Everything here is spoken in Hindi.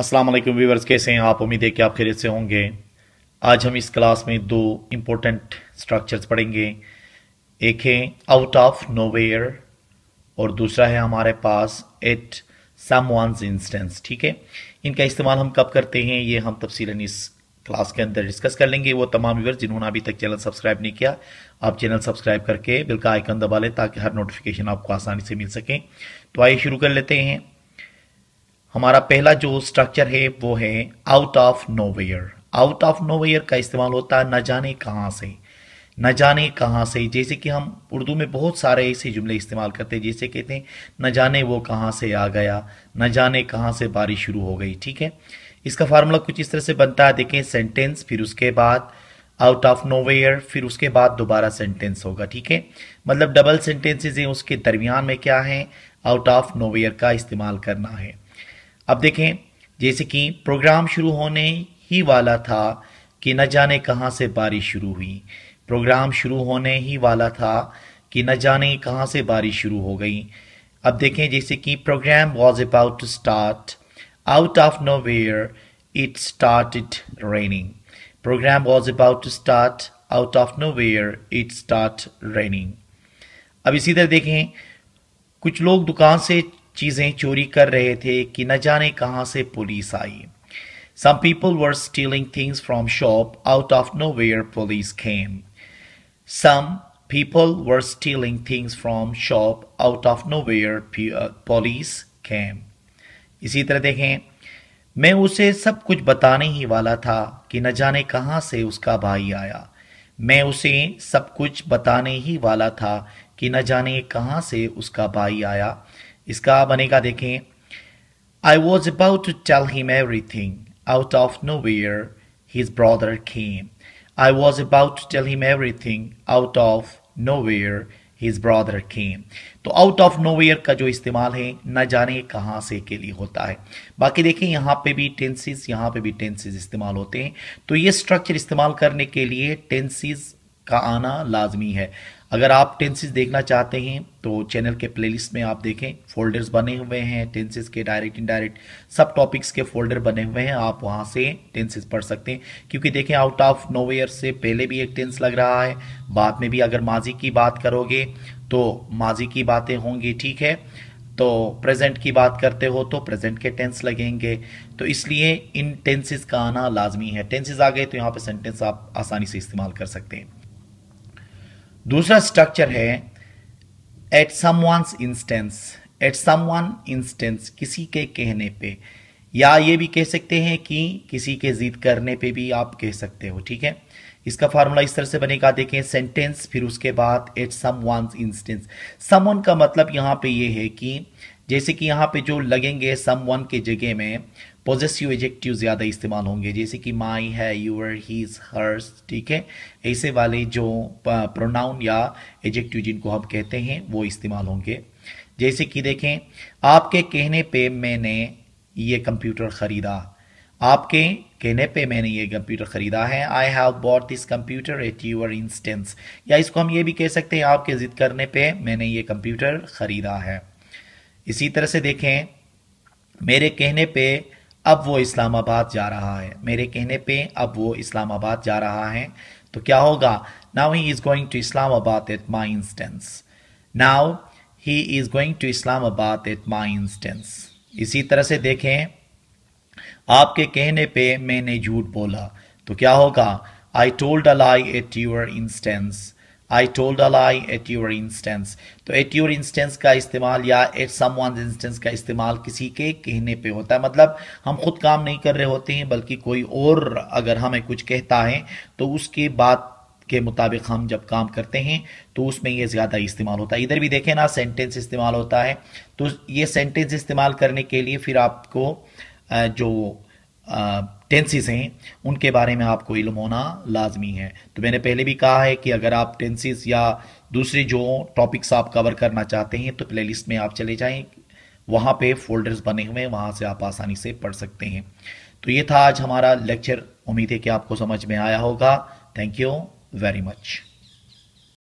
अस्सलाम वालेकुम व्यूअर्स, कैसे हैं आप? उम्मीद है कि आप खैरियत से होंगे। आज हम इस क्लास में दो इम्पोर्टेंट स्ट्रक्चर्स पढ़ेंगे। एक है आउट ऑफ नोवेयर और दूसरा है हमारे पास एट समवन्स इंस्टेंस। ठीक है, इनका इस्तेमाल हम कब करते हैं ये हम तफसीलन इस क्लास के अंदर डिस्कस कर लेंगे। वो तमाम व्यूअर्स जिन्होंने अभी तक चैनल सब्सक्राइब नहीं किया, आप चैनल सब्सक्राइब करके बिल का आइकन दबा लें ताकि हर नोटिफिकेशन आपको आसानी से मिल सके। तो आइए शुरू कर लेते हैं। हमारा पहला जो स्ट्रक्चर है वो है out of nowhere. Out of nowhere का इस्तेमाल होता है न जाने कहां से। न जाने कहां से, जैसे कि हम उर्दू में बहुत सारे ऐसे जुमले इस्तेमाल करते हैं, जैसे कहते हैं न जाने वो कहां से आ गया, न जाने कहां से बारिश शुरू हो गई। ठीक है, इसका फार्मूला कुछ इस तरह से बनता है। देखें, सेंटेंस, फिर उसके बाद आउट ऑफ नोवेयर, फिर उसके बाद दोबारा सेंटेंस होगा। ठीक है, मतलब डबल सेंटेंसेज हैं, उसके दरमियान में क्या है, आउट ऑफ नोवेयर का इस्तेमाल करना है। अब देखें, जैसे कि प्रोग्राम शुरू होने ही वाला था कि न जाने कहां से बारिश शुरू हुई। प्रोग्राम शुरू होने ही वाला था कि न जाने कहां से बारिश शुरू हो गई। अब देखें, जैसे कि programme was about to start, out of nowhere it started raining. Programme was about to start, out of nowhere it start raining. अब इसी तरह देखें, कुछ लोग दुकान से चीजें चोरी कर रहे थे कि न जाने कहां से police I. Some people were stealing things from shop, out of nowhere police came. Some people were stealing things from shop, out of nowhere police came. इसी तरह देखें, मैं उसे सब कुछ बताने ही वाला था कि न जाने कहां से उसका भाई आया। मैं उसे सब कुछ बताने ही वाला था कि न जाने कहां से उसका भाई आया। इसका बनेगा, देखें, I was about to tell him everything, out of nowhere his brother came. I was about to tell him everything, out of nowhere his brother came. तो आउट ऑफ नोवेयर का जो इस्तेमाल है न जाने कहां से के लिए होता है। बाकी देखें, यहां पे भी टेंसेस, यहां पे भी टेंसेस इस्तेमाल होते हैं। तो ये स्ट्रक्चर इस्तेमाल करने के लिए टेंसेस का आना लाजमी है। अगर आप टेंसेस देखना चाहते हैं तो चैनल के प्लेलिस्ट में आप देखें, फोल्डर्स बने हुए हैं टेंसेस के, डायरेक्ट इनडायरेक्ट सब टॉपिक्स के फोल्डर बने हुए हैं, आप वहां से टेंसेस पढ़ सकते हैं। क्योंकि देखें, आउट ऑफ नोवेयर से पहले भी एक टेंस लग रहा है, बाद में भी अगर माजी की बात करोगे तो माजी की बातें होंगी। ठीक है, तो प्रेजेंट की बात करते हो तो प्रेजेंट के टेंस लगेंगे। तो इसलिए इन टेंसेस का आना लाजमी है। टेंसेस आ गए तो यहाँ पे सेंटेंस आप आसानी से इस्तेमाल कर सकते हैं। दूसरा स्ट्रक्चर है at someone's instance. At someone instance, किसी के कहने पे, या ये भी कह सकते हैं कि किसी के जिद करने पे भी आप कह सकते हो। ठीक है, इसका फार्मूला इस तरह से बनेगा। देखें, सेंटेंस, फिर उसके बाद एट समवन्स इंस्टेंस। समवन का मतलब यहाँ पे ये है कि जैसे कि यहाँ पे जो लगेंगे समवन के जगह में पॉजेसिव एडजेक्टिव ज्यादा इस्तेमाल होंगे, जैसे कि माई है, यूर, हीज, हर्स। ठीक है, ऐसे वाले जो प्रोनाउन या एडजेक्टिव जिनको हम कहते हैं वो इस्तेमाल होंगे। जैसे कि देखें, आपके कहने पे मैंने ये कंप्यूटर खरीदा। आपके कहने पे मैंने ये कंप्यूटर खरीदा है। I have bought this computer at your instance. या इसको हम ये भी कह सकते हैं, आपके जिद करने पे मैंने ये कंप्यूटर खरीदा है। इसी तरह से देखें, मेरे कहने पे अब वो इस्लामाबाद जा रहा है। मेरे कहने पे अब वो इस्लामाबाद जा रहा है। तो क्या होगा, now he is going to Islamabad at my instance. Now he is going to Islamabad at my instance. इसी तरह से देखें, आपके कहने पे मैंने झूठ बोला। तो क्या होगा, I told a lie at your instance. I told a lie at your instance. तो एट यूर इंस्टेंस का इस्तेमाल या एट समवन इंस्टेंस का इस्तेमाल किसी के कहने पे होता है। मतलब हम खुद काम नहीं कर रहे होते हैं, बल्कि कोई और अगर हमें कुछ कहता है तो उसकी बात के मुताबिक हम जब काम करते हैं तो उसमें ये ज्यादा इस्तेमाल होता है। इधर भी देखें ना, सेंटेंस इस्तेमाल होता है। तो ये सेंटेंस इस्तेमाल करने के लिए फिर आपको जो टेंसेस हैं उनके बारे में आपको इल्म होना लाजमी है। तो मैंने पहले भी कहा है कि अगर आप टेंसेस या दूसरे जो टॉपिक्स आप कवर करना चाहते हैं तो प्लेलिस्ट में आप चले जाएं, वहाँ पे फोल्डर्स बने हुए हैं, वहाँ से आप आसानी से पढ़ सकते हैं। तो ये था आज हमारा लेक्चर। उम्मीद है कि आपको समझ में आया होगा। Thank you very much.